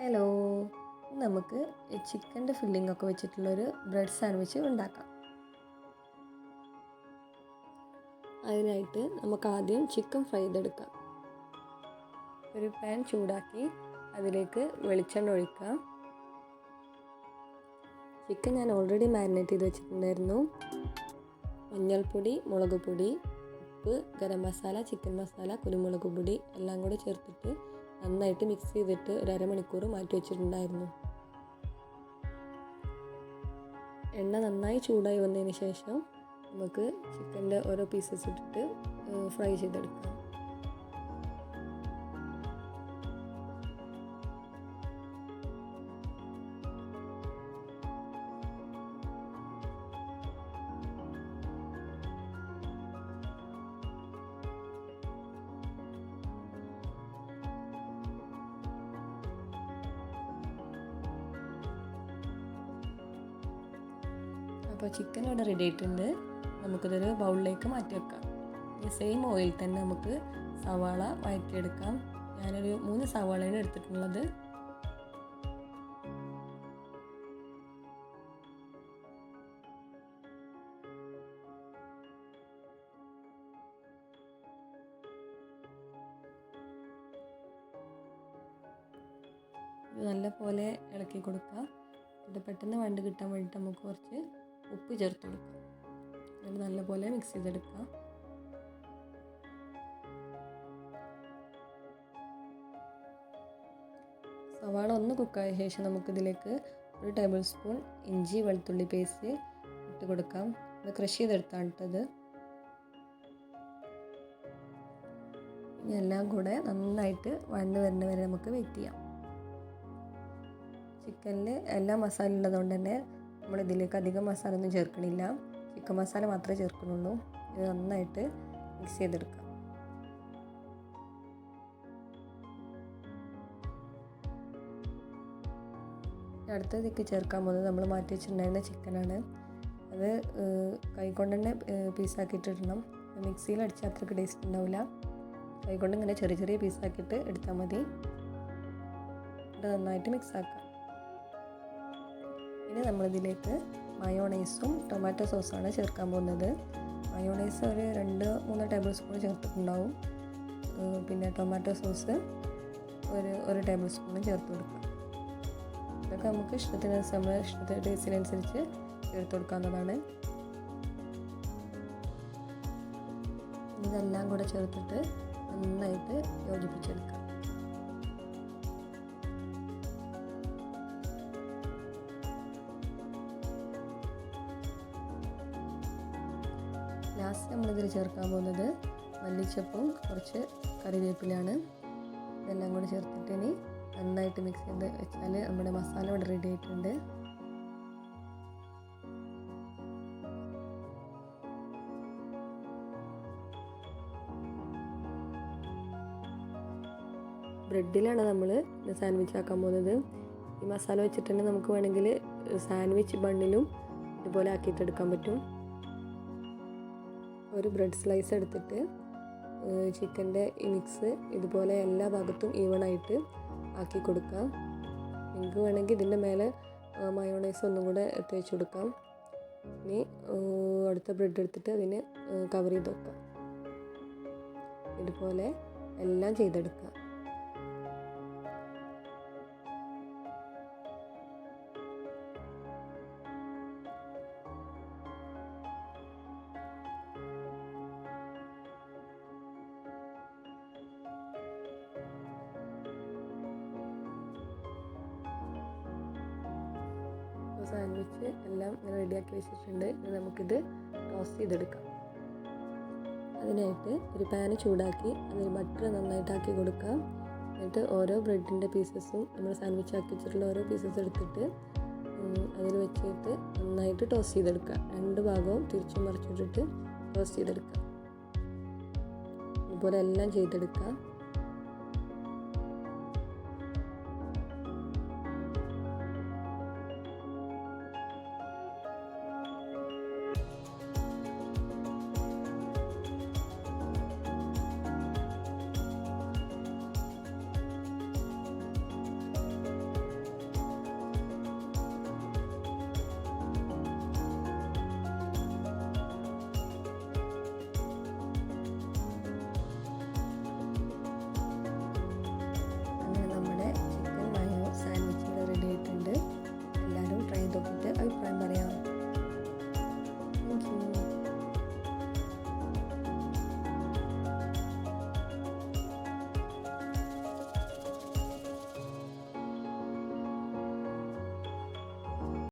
Hello, നമുക്ക് ചിക്കൻ്റെ filling ഒക്കെ വെച്ചിട്ടുള്ളൊരു ബ്രെഡ് സാൻഡ്വിച്ച് ഉണ്ടാക്കാം. അതിനായിട്ട് നമുക്ക് ആദ്യം ചിക്കൻ ഫ്രൈ ചെയ്തെടുക്കാം. ഒരു പാൻ ചൂടാക്കി അതിലേക്ക് വെളിച്ചെണ്ണ ഒഴിക്കാം. ചിക്കൻ ഞാൻ ഓൾറെഡി മാരിനേറ്റ് ചെയ്ത് വെച്ചിട്ടുണ്ടായിരുന്നു. മഞ്ഞൾപ്പൊടി, മുളക് പൊടി, ഉപ്പ്, ഗരം മസാല, ചിക്കൻ മസാല, കുരുമുളക് പൊടി എല്ലാം കൂടെ ചേർത്തിട്ട് നന്നായിട്ട് മിക്സ് ചെയ്തിട്ട് ഒരു അരമണിക്കൂർ മാറ്റി വെച്ചിട്ടുണ്ടായിരുന്നു. എണ്ണ നന്നായി ചൂടായി വന്നതിന് ശേഷം നമുക്ക് ചിക്കൻ്റെ ഓരോ പീസസ് ഇട്ടിട്ട് ഫ്രൈ ചെയ്തെടുക്കാം. അപ്പോൾ ചിക്കൻ ഇവിടെ റെഡി ആയിട്ടുണ്ട്. നമുക്കിതൊരു ബൗളിലേക്ക് മാറ്റി വെക്കാം. ഈ സെയിം ഓയിൽ തന്നെ നമുക്ക് സവാള വഴറ്റിയെടുക്കാം. ഞാനൊരു 3 സവാളയാണ് എടുത്തിട്ടുള്ളത്. ഇത് നല്ലപോലെ ഇളക്കി കൊടുക്കുക. ഇത് പെട്ടെന്ന് വണ്ട് കിട്ടാൻ വേണ്ടിയിട്ട് നമുക്ക് കുറച്ച് ഉപ്പ് ചേർത്ത് കൊടുക്കാം. എന്നിട്ട് നല്ലപോലെ മിക്സ് ചെയ്തെടുക്കാം. സവാള ഒന്ന് കുക്കായ ശേഷം നമുക്കിതിലേക്ക് 1 ടേബിൾ സ്പൂൺ ഇഞ്ചി വെളുത്തുള്ളി പേസ്റ്റ് ഇട്ട് കൊടുക്കാം. ഇത് ക്രഷ് ചെയ്തെടുത്താണ് ഇട്ടത്. ഇനി എല്ലാം കൂടെ നന്നായിട്ട് വഴണ്ട് വരുന്ന വരെ നമുക്ക് വെയിറ്റ് ചെയ്യാം. ചിക്കനിൽ എല്ലാ മസാല ഉള്ളതുകൊണ്ട് തന്നെ നമ്മളിതിലേക്ക് അധികം മസാല ഒന്നും ചേർക്കണില്ല. ചിക്കൻ മസാല മാത്രമേ ചേർക്കുന്നുള്ളൂ. ഇത് നന്നായിട്ട് മിക്സ് ചെയ്തെടുക്കാം. അടുത്തതിലേക്ക് ചേർക്കാൻ പോകുന്നത് നമ്മൾ മാറ്റി വെച്ചിട്ടുണ്ടായിരുന്ന ചിക്കനാണ്. അത് കൈകൊണ്ട് തന്നെ പീസാക്കിയിട്ടിടണം. മിക്സിയിൽ അടിച്ചാൽ അത്രയ്ക്ക് ടേസ്റ്റ് ഉണ്ടാവില്ല. കൈകൊണ്ട് ഇങ്ങനെ ചെറിയ ചെറിയ പീസാക്കിയിട്ട് എടുത്താൽ മതി. ഇത് നന്നായിട്ട് മിക്സ് ആക്കാം. ഇനി നമ്മളിതിലേക്ക് മയോണൈസും ടൊമാറ്റോ സോസാണ് ചേർക്കാൻ പോകുന്നത്. മയോണൈസ് ഒരു 2-3 ടേബിൾ സ്പൂൺ ചേർത്തിട്ടുണ്ടാവും. പിന്നെ ടൊമാറ്റോ സോസ് ഒരു ടേബിൾ സ്പൂൺ ചേർത്ത് കൊടുക്കാം. ഇതൊക്കെ നമുക്ക് നമ്മുടെ ടേസ്റ്റിനനുസരിച്ച് ചേർത്ത് കൊടുക്കാവുന്നതാണ്. ഇതെല്ലാം കൂടെ ചേർത്തിട്ട് നന്നായിട്ട് യോജിപ്പിച്ചെടുക്കാം. ലാസ്റ്റ് നമ്മളിതിൽ ചേർക്കാൻ പോകുന്നത് മല്ലിച്ചപ്പും കുറച്ച് കറിവേപ്പിലാണ്. ഇതെല്ലാം കൂടി ചേർത്തിട്ട് ഇനി നന്നായിട്ട് മിക്സ് ചെയ്ത് വെച്ചാൽ നമ്മുടെ മസാല ഇവിടെ റെഡി ആയിട്ടുണ്ട്. ബ്രെഡിലാണ് നമ്മൾ ഇത് സാൻഡ്വിച്ച് ആക്കാൻ പോകുന്നത്. ഈ മസാല വെച്ചിട്ട് തന്നെ നമുക്ക് വേണമെങ്കിൽ സാൻഡ്വിച്ച് ബണ്ണിലും ഇതുപോലെ ആക്കിയിട്ടെടുക്കാൻ പറ്റും. ഒരു ബ്രെഡ് സ്ലൈസ് എടുത്തിട്ട് ചിക്കൻ്റെ ഈ മിക്സ് ഇതുപോലെ എല്ലാ ഭാഗത്തും ഈവണായിട്ട് ആക്കി കൊടുക്കാം. നിങ്ങൾക്ക് വേണമെങ്കിൽ ഇതിൻ്റെ മേലെ മയോണൈസ് ഒന്നും കൂടെ തേച്ച് കൊടുക്കാം. ഇനി അടുത്ത ബ്രെഡ് എടുത്തിട്ട് അതിന് കവർ ചെയ്ത് വെക്കാം. ഇതുപോലെ എല്ലാം ചെയ്തെടുക്കാം. സാൻഡ്വിച്ച് എല്ലാം റെഡിയാക്കി വെച്ചിട്ടുണ്ട്. ഇനി നമുക്കിത് ടോസ്റ്റ് ചെയ്തെടുക്കാം. അതിനായിട്ട് ഒരു പാന് ചൂടാക്കി അതിൽ ബട്ടർ നന്നായിട്ടാക്കി കൊടുക്കാം. എന്നിട്ട് ഓരോ ബ്രെഡിൻ്റെ പീസസും നമ്മൾ സാൻഡ്വിച്ച് ആക്കി വെച്ചിട്ടുള്ള ഓരോ പീസസ് എടുത്തിട്ട് അതിൽ വെച്ചിട്ട് നന്നായിട്ട് ടോസ്റ്റ് ചെയ്തെടുക്കുക. 2 ഭാഗവും തിരിച്ചും മറിച്ചിട്ടിട്ട് ടോസ്റ്റ് ചെയ്തെടുക്കുക. ഇതുപോലെ എല്ലാം ചെയ്തെടുക്കുക.